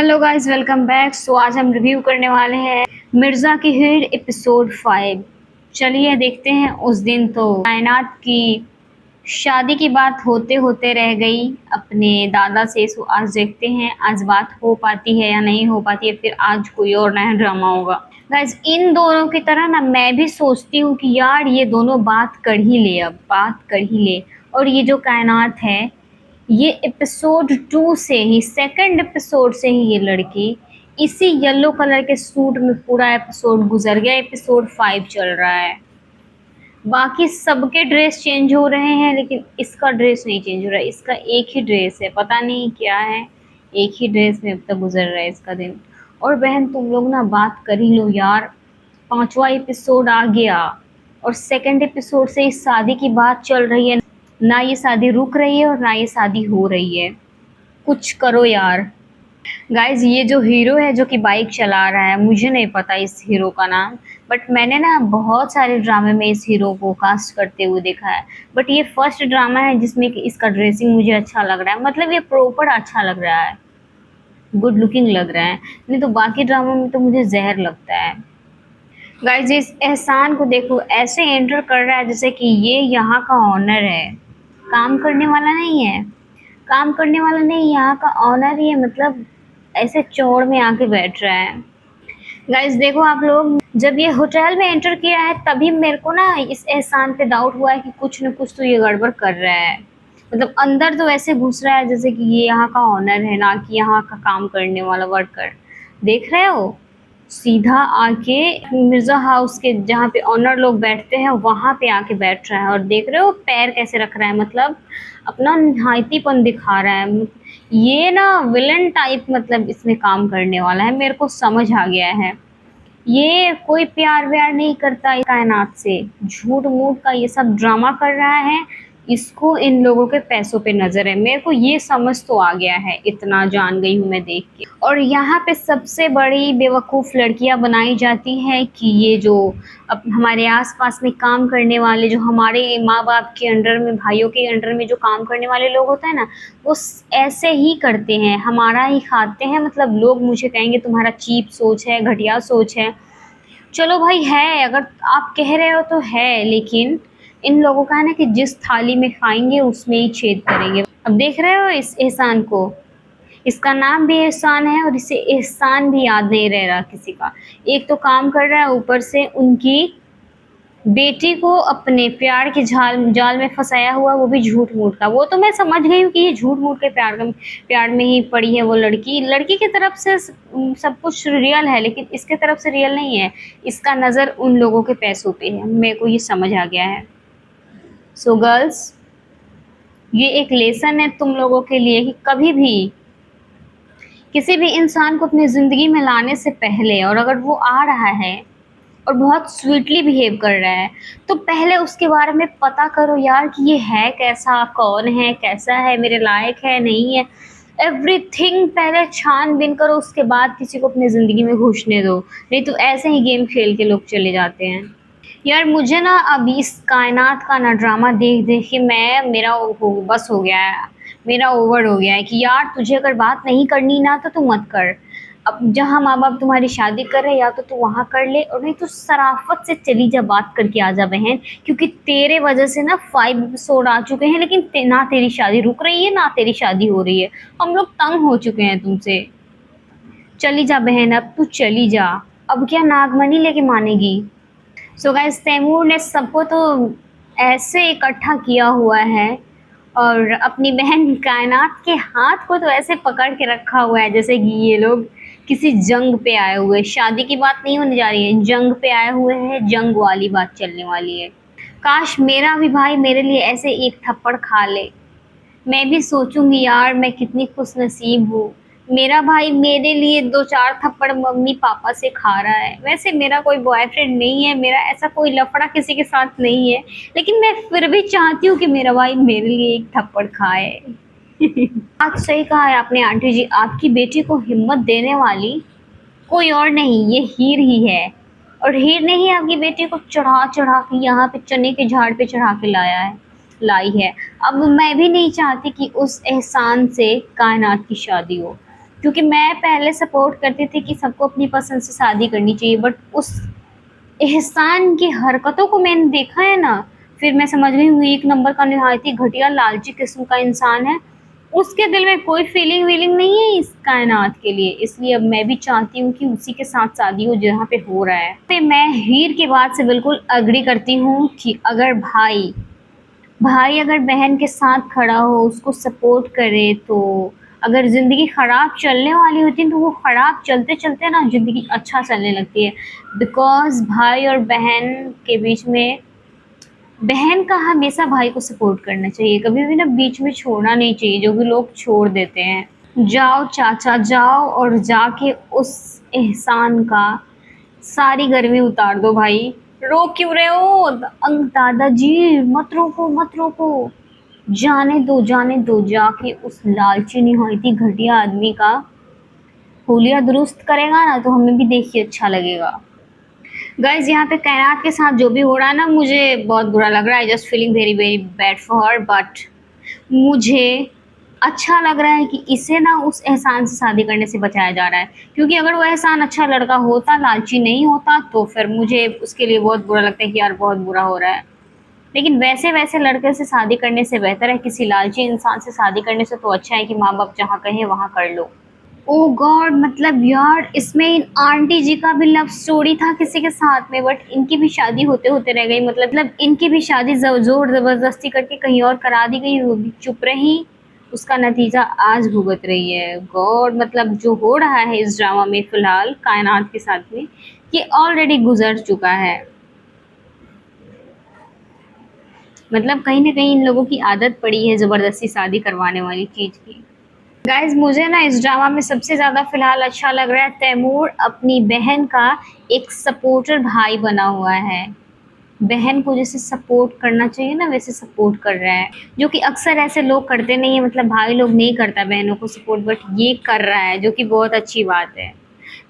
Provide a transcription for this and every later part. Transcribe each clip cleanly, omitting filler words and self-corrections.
Hello guys, welcome back. So आज हम review करने वाले हैं मिर्ज़ा की हीर एपिसोड 5। चलिए देखते हैं। उस दिन तो कायनात की शादी की बात होते होते रह गई अपने दादा से। सो आज देखते हैं आज बात हो पाती है या नहीं हो पाती है, फिर आज कोई और नया ड्रामा होगा। गाइस, इन दोनों की तरह ना मैं भी सोचती हूँ कि यार ये दोनों बात कर ही ले, अब बात कर ही ले। और ये जो कायनात है, ये एपिसोड 2 से ही, सेकंड एपिसोड से ही ये लड़की इसी येलो कलर के सूट में पूरा एपिसोड गुजर गया। एपिसोड 5 चल रहा है। बाकी सबके ड्रेस चेंज हो रहे हैं लेकिन इसका ड्रेस नहीं चेंज हो रहा है। इसका एक ही ड्रेस है, पता नहीं क्या है। एक ही ड्रेस में अब तक गुजर रहा है इसका दिन। और बहन तुम लोग ना बात कर ही लो यार, 5वां एपिसोड आ गया और सेकंड एपिसोड से इस शादी की बात चल रही है। ना ये शादी रुक रही है और ना ये शादी हो रही है। कुछ करो यार। गाइज, ये जो हीरो है जो कि बाइक चला रहा है, मुझे नहीं पता इस हीरो का नाम, बट मैंने ना बहुत सारे ड्रामे में इस हीरो को कास्ट करते हुए देखा है। बट ये फर्स्ट ड्रामा है जिसमें कि इसका ड्रेसिंग मुझे अच्छा लग रहा है, मतलब ये प्रॉपर अच्छा लग रहा है, गुड लुकिंग लग रहा है। नहीं तो बाकी ड्रामा में तो मुझे जहर लगता है। गाइज, इस एहसान को देखो, ऐसे एंटर कर रहा है जैसे कि ये यहाँ का ऑनर है, काम करने वाला नहीं है। काम करने वाला नहीं, यहाँ का ऑनर ही है, मतलब ऐसे चौड़ में आके बैठ रहा है। गाइस देखो आप लोग, जब ये होटल में एंटर किया है तभी मेरे को ना इस एहसान पे डाउट हुआ है कि कुछ न कुछ तो ये गड़बड़ कर रहा है। मतलब अंदर तो ऐसे घुस रहा है जैसे कि ये यहाँ का ऑनर है, ना कि यहाँ का काम करने वाला वर्कर। देख रहे हो, सीधा आके मिर्जा हाउस के जहाँ पे ऑनर लोग बैठते हैं वहां पे आके बैठ रहा है। और देख रहे हो पैर कैसे रख रहा है, मतलब अपना निहायतीपन दिखा रहा है। ये ना विलन टाइप, मतलब इसमें काम करने वाला है, मेरे को समझ आ गया है। ये कोई प्यार व्यार नहीं करता कायनात से, झूठ मूठ का ये सब ड्रामा कर रहा है। इसको इन लोगों के पैसों पे नजर है, मेरे को ये समझ तो आ गया है, इतना जान गई हूँ मैं देख के। और यहाँ पे सबसे बड़ी बेवकूफ़ लड़कियां बनाई जाती हैं कि ये जो अब हमारे आसपास में काम करने वाले, जो हमारे माँ बाप के अंडर में, भाइयों के अंडर में जो काम करने वाले लोग होते हैं ना, वो ऐसे ही करते हैं, हमारा ही खाते हैं। मतलब लोग मुझे कहेंगे तुम्हारा चीप सोच है, घटिया सोच है। चलो भाई है, अगर आप कह रहे हो तो है, लेकिन इन लोगों का है ना कि जिस थाली में खाएंगे उसमें ही छेद करेंगे। अब देख रहे हो इस एहसान को, इसका नाम भी एहसान है और इसे एहसान भी याद नहीं रह रहा किसी का। एक तो काम कर रहा है, ऊपर से उनकी बेटी को अपने प्यार के जाल में फंसाया हुआ, वो भी झूठ मूठ का। वो तो मैं समझ गई हूँ कि ये झूठ मूठ के प्यार में ही पड़ी है वो लड़की। लड़की की तरफ से सब कुछ रियल है लेकिन इसके तरफ से रियल नहीं है। इसका नज़र उन लोगों के पैसों पे है, मेरे को ये समझ आ गया है। सो गर्ल्स, ये एक लेसन है तुम लोगों के लिए कि कभी भी किसी भी इंसान को अपनी ज़िंदगी में लाने से पहले, और अगर वो आ रहा है और बहुत स्वीटली बिहेव कर रहा है, तो पहले उसके बारे में पता करो यार कि ये है कैसा, कौन है, कैसा है, मेरे लायक है नहीं है। एवरीथिंग पहले छानबीन करो, उसके बाद किसी को अपनी ज़िंदगी में घुसने दो। नहीं तो ऐसे ही गेम खेल के लोग चले जाते हैं। यार मुझे ना अभी इस कायनात का ना ड्रामा देख देख के बस हो गया है, मेरा ओवर हो गया है कि यार तुझे अगर बात नहीं करनी ना तो तू मत कर। अब जहाँ माँ बाप तुम्हारी शादी कर रहे, या तो तू वहाँ कर ले, और नहीं तो सराफत से चली जा, बात करके आ जा बहन। क्योंकि तेरे वजह से ना 5 एपिसोड आ चुके हैं लेकिन ना तेरी शादी रुक रही है ना तेरी शादी हो रही है। हम लोग तंग हो चुके हैं तुमसे। चली जा बहन, अब तू चली जा। अब क्या नागमणि लेके मानेगी? सो गाइस, तैमूर ने सबको तो ऐसे इकट्ठा किया हुआ है और अपनी बहन कायनात के हाथ को तो ऐसे पकड़ के रखा हुआ है जैसे कि ये लोग किसी जंग पे आए हुए। शादी की बात नहीं होने जा रही है, जंग पे आए हुए हैं, जंग वाली बात चलने वाली है। काश मेरा भी भाई मेरे लिए ऐसे एक थप्पड़ खा ले, मैं भी सोचूंगी यार मैं कितनी खुश नसीब हूँ। मेरा भाई मेरे लिए 2-4 थप्पड़ मम्मी पापा से खा रहा है। वैसे मेरा कोई बॉयफ्रेंड नहीं है, मेरा ऐसा कोई लफड़ा किसी के साथ नहीं है, लेकिन मैं फिर भी चाहती हूँ कि मेरा भाई मेरे लिए एक थप्पड़ खाए। आज सही कहा है आपने आंटी जी, आपकी बेटी को हिम्मत देने वाली कोई और नहीं, ये हीर ही है। और हीर ने ही आपकी बेटी को चढ़ा चढ़ा के यहाँ पे चने के झाड़ पे चढ़ा के लाई है। अब मैं भी नहीं चाहती कि उस एहसान से कायनात की शादी हो। क्योंकि मैं पहले सपोर्ट करती थी कि सबको अपनी पसंद से शादी करनी चाहिए, बट उस एहसान की हरकतों को मैंने देखा है ना, फिर मैं समझ गई हूँ एक नंबर का निहायत ही घटिया लालची किस्म का इंसान है। उसके दिल में कोई फीलिंग वीलिंग नहीं है इस कायनात के लिए, इसलिए अब मैं भी चाहती हूँ कि उसी के साथ शादी हो जहाँ पे हो रहा है। पे मैं हीर की बात से बिल्कुल अग्री करती हूँ कि अगर भाई भाई अगर बहन के साथ खड़ा हो, उसको सपोर्ट करे, तो अगर ज़िंदगी ख़राब चलने वाली होती है तो वो ख़राब चलते-चलते ना ज़िंदगी अच्छा चलने लगती है। बिकॉज़ भाई और बहन के बीच में बहन का हमेशा भाई को सपोर्ट करना चाहिए, कभी भी ना बीच में छोड़ना नहीं चाहिए, जो भी लोग छोड़ देते हैं। जाओ चाचा जाओ और जाके उस एहसान का सारी गर्मी उतार दो भाई। रो क्यों रहे हो? दादाजी मत रोको, मत रोको। जाने दो जाके उस लालची निहायती घटिया आदमी का हुलिया दुरुस्त करेगा ना तो हमें भी देख के अच्छा लगेगा। गाइस यहाँ पे कायनात के साथ जो भी हो रहा है ना, मुझे बहुत बुरा लग रहा है। I just feeling very very bad for her, but मुझे अच्छा लग रहा है कि इसे ना उस एहसान से शादी करने से बचाया जा रहा है, क्योंकि अगर वो एहसान अच्छा लड़का होता, लालची नहीं होता, तो फिर मुझे उसके लिए बहुत बुरा लगता है कि यार बहुत बुरा हो रहा है। लेकिन वैसे लड़के से शादी करने से बेहतर है किसी लालची इंसान से शादी करने से, तो अच्छा है कि माँ बाप जहाँ कहें वहाँ कर लो। ओह गॉड, मतलब यार इसमें इन आंटी जी का भी लव स्टोरी था किसी के साथ में, बट इनकी भी शादी होते होते रह गई। मतलब इनकी भी शादी जोर जबरदस्ती करके कहीं और करा दी गई, वो भी चुप रही, उसका नतीजा आज भुगत रही है। गॉड, मतलब जो हो रहा है इस ड्रामा में फिलहाल कायनात के साथ में, ये ऑलरेडी गुजर चुका है। मतलब कहीं ना कहीं इन लोगों की आदत पड़ी है जबरदस्ती शादी करवाने वाली चीज की। गाइज मुझे ना इस ड्रामा में सबसे ज़्यादा फ़िलहाल अच्छा लग रहा है तैमूर अपनी बहन का एक सपोर्टर भाई बना हुआ है। बहन को जैसे सपोर्ट करना चाहिए ना वैसे सपोर्ट कर रहा है, जो कि अक्सर ऐसे लोग करते नहीं है। मतलब भाई लोग नहीं करता बहनों को सपोर्ट, बट ये कर रहा है, जो कि बहुत अच्छी बात है।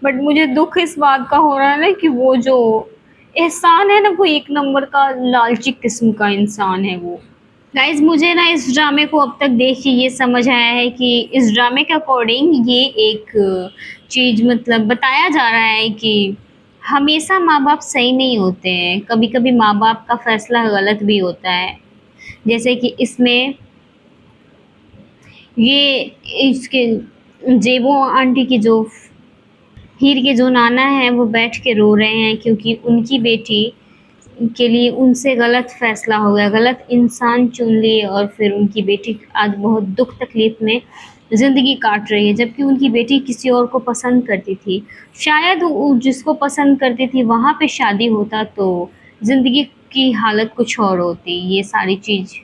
बट मुझे दुख इस बात का हो रहा है ना कि वो जो एहसान है ना, वो एक नंबर का लालची किस्म का इंसान है वो। गाइज मुझे ना इस ड्रामे को अब तक देख के ये समझ आया है कि इस ड्रामे के अकॉर्डिंग ये एक चीज़ मतलब बताया जा रहा है कि हमेशा माँ बाप सही नहीं होते हैं, कभी कभी माँ बाप का फैसला गलत भी होता है। जैसे कि इसमें ये इसके जेबो आंटी की जो हीर के जो नाना हैं वो बैठ के रो रहे हैं, क्योंकि उनकी बेटी के लिए उनसे गलत फ़ैसला हो गया, गलत इंसान चुन लिए, और फिर उनकी बेटी आज बहुत दुःख तकलीफ़ में ज़िंदगी काट रही है, जबकि उनकी बेटी किसी और को पसंद करती थी। शायद वो जिसको पसंद करती थी वहाँ पे शादी होता तो ज़िंदगी की हालत कुछ और होती। ये सारी चीज़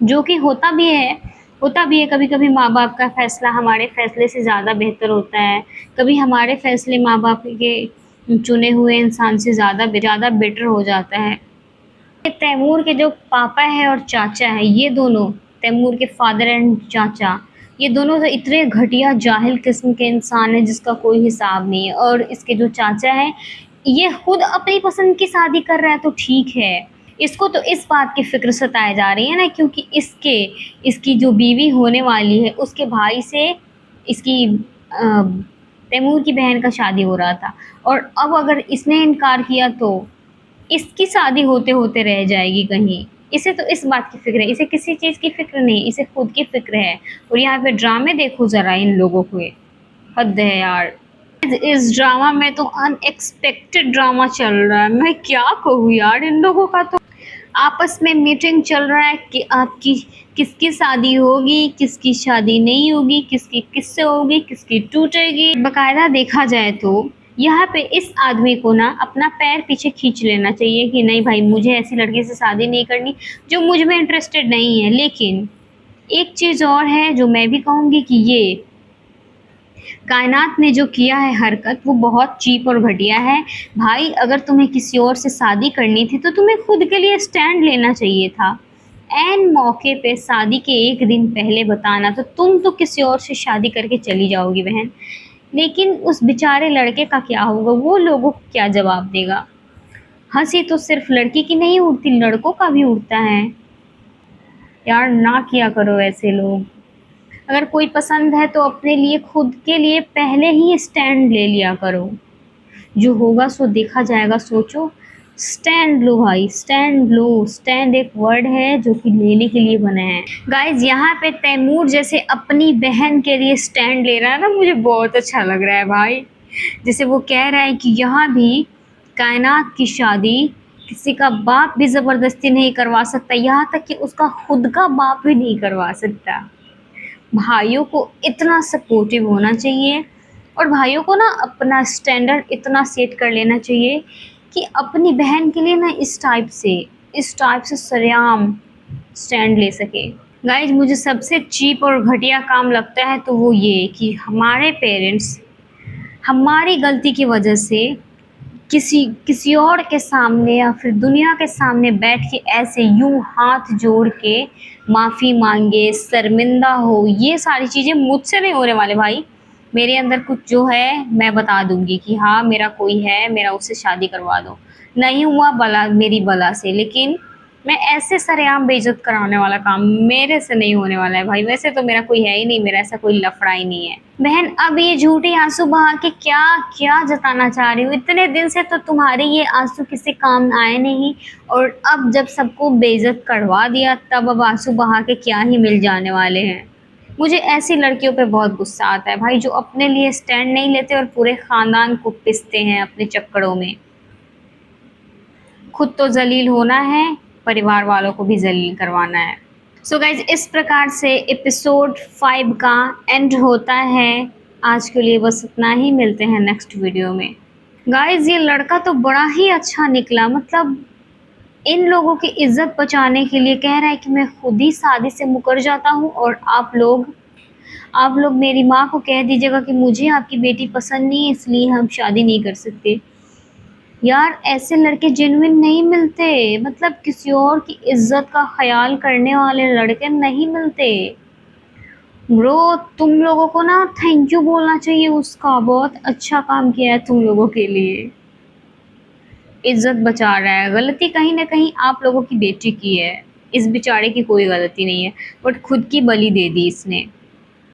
जो कि होता भी है कभी-कभी माँ-बाप का फ़ैसला हमारे फ़ैसले से ज़्यादा बेहतर होता है। कभी हमारे फ़ैसले माँ-बाप के चुने हुए इंसान से ज़्यादा बेटर हो जाता है। तैमूर के जो पापा है और चाचा है, ये दोनों तैमूर के फादर एंड चाचा, ये दोनों तो इतने घटिया जाहिल किस्म के इंसान हैं जिसका कोई हिसाब नहीं है। और इसके जो चाचा हैं, ये खुद अपनी पसंद की शादी कर रहा है तो ठीक है, इसको तो इस बात की फ़िक्र सताई जा रही है ना, क्योंकि इसकी जो बीवी होने वाली है उसके भाई से इसकी तैमूर की बहन का शादी हो रहा था, और अब अगर इसने इनकार किया तो इसकी शादी होते-होते रह जाएगी कहीं। इसे तो इस बात की फ़िक्र है, इसे किसी चीज़ की फ़िक्र नहीं, इसे खुद की फ़िक्र है। और यहाँ पे ड्रामे देखो ज़रा इन लोगों के, हद है यार। इस ड्रामा में तो अनएक्सपेक्टेड ड्रामा चल रहा है, मैं क्या कहूँ यार। इन लोगों का तो आपस में मीटिंग चल रहा है कि आपकी किसकी शादी होगी, किसकी शादी नहीं होगी, किसकी किससे होगी, किसकी टूटेगी। बाकायदा देखा जाए तो यहाँ पे इस आदमी को ना अपना पैर पीछे खींच लेना चाहिए कि नहीं भाई, मुझे ऐसी लड़की से शादी नहीं करनी जो मुझ में इंटरेस्टेड नहीं है। लेकिन एक चीज़ और है जो मैं भी कहूँगी कि ये कायनात ने जो किया है हरकत, वो बहुत चीप और घटिया है। भाई अगर तुम्हें किसी और से शादी करनी थी तो तुम्हें खुद के लिए स्टैंड लेना चाहिए था। ऐन मौके पे शादी के एक दिन पहले बताना, तो तुम तो किसी और से शादी करके चली जाओगी बहन। लेकिन उस बेचारे लड़के का क्या होगा, वो लोगों को क्या जवाब देगा। हंसी तो सिर्फ लड़की की नहीं उड़ती, लड़कों का भी उड़ता है। यार ना किया करो ऐसे लोग। अगर कोई पसंद है तो अपने लिए खुद के लिए पहले ही स्टैंड ले लिया करो। जो होगा सो देखा जाएगा सोचो। स्टैंड लो भाई, स्टैंड लो। स्टैंड एक वर्ड है जो कि लेने के लिए बना है। गाइज यहाँ पे तैमूर जैसे अपनी बहन के लिए स्टैंड ले रहा है ना, मुझे बहुत अच्छा लग रहा है भाई। जैसे वो कह रहा है कि यहाँ भी कायनात की शादी किसी का बाप भी ज़बरदस्ती नहीं करवा सकता, यहाँ तक कि उसका खुद का बाप भी नहीं करवा सकता। भाइयों को इतना सपोर्टिव होना चाहिए और भाइयों को ना अपना स्टैंडर्ड इतना सेट कर लेना चाहिए कि अपनी बहन के लिए ना इस टाइप से सरेआम स्टैंड ले सके। गाइज मुझे सबसे चीप और घटिया काम लगता है तो वो ये कि हमारे पेरेंट्स हमारी गलती की वजह से किसी और के सामने या फिर दुनिया के सामने बैठ के ऐसे यूं हाथ जोड़ के माफ़ी मांगे, शर्मिंदा हो, ये सारी चीज़ें मुझसे नहीं होने वाले भाई। मेरे अंदर कुछ जो है मैं बता दूंगी कि हाँ मेरा कोई है, मेरा उससे शादी करवा दो। नहीं हुआ बला मेरी बला से, लेकिन मैं ऐसे सरेआम बेइज्जत कराने वाला काम मेरे से नहीं होने वाला है भाई। वैसे तो मेरा कोई है ही नहीं, मेरा ऐसा कोई लफड़ा ही नहीं है। बहन अब ये झूठे आंसू बहा के क्या क्या जताना चाह रही हो? इतने दिन से तो तुम्हारे ये आंसू किसी काम आए नहीं, और अब जब सबको बेइज्जत करवा दिया तब अब आंसू बहा के क्या ही मिल जाने वाले हैं? मुझे ऐसी लड़कियों पे बहुत गुस्सा आता है भाई, जो अपने लिए स्टैंड नहीं लेते और पूरे खानदान को पिसते हैं अपने चक्करों में। खुद तो जलील होना है, परिवार वालों को भी जलील करवाना है। सो गाइज इस प्रकार से एपिसोड 5 का एंड होता है। आज के लिए बस इतना ही, मिलते हैं नेक्स्ट वीडियो में। गाइज ये लड़का तो बड़ा ही अच्छा निकला, मतलब इन लोगों की इज्जत बचाने के लिए कह रहा है कि मैं खुद ही शादी से मुकर जाता हूँ और आप लोग मेरी माँ को कह दीजिएगा कि मुझे आपकी बेटी पसंद नहीं है, इसलिए हम शादी नहीं कर सकते। यार ऐसे लड़के जेन्युइन नहीं मिलते, मतलब किसी और की इज्जत का ख्याल करने वाले लड़के नहीं मिलते। ब्रो तुम लोगों को ना थैंक यू बोलना चाहिए उसका, बहुत अच्छा काम किया है तुम लोगों के लिए। इज्जत बचा रहा है, गलती कहीं ना कहीं आप लोगों की बेटी की है, इस बेचारे की कोई गलती नहीं है, बट खुद की बलि दे दी इसने।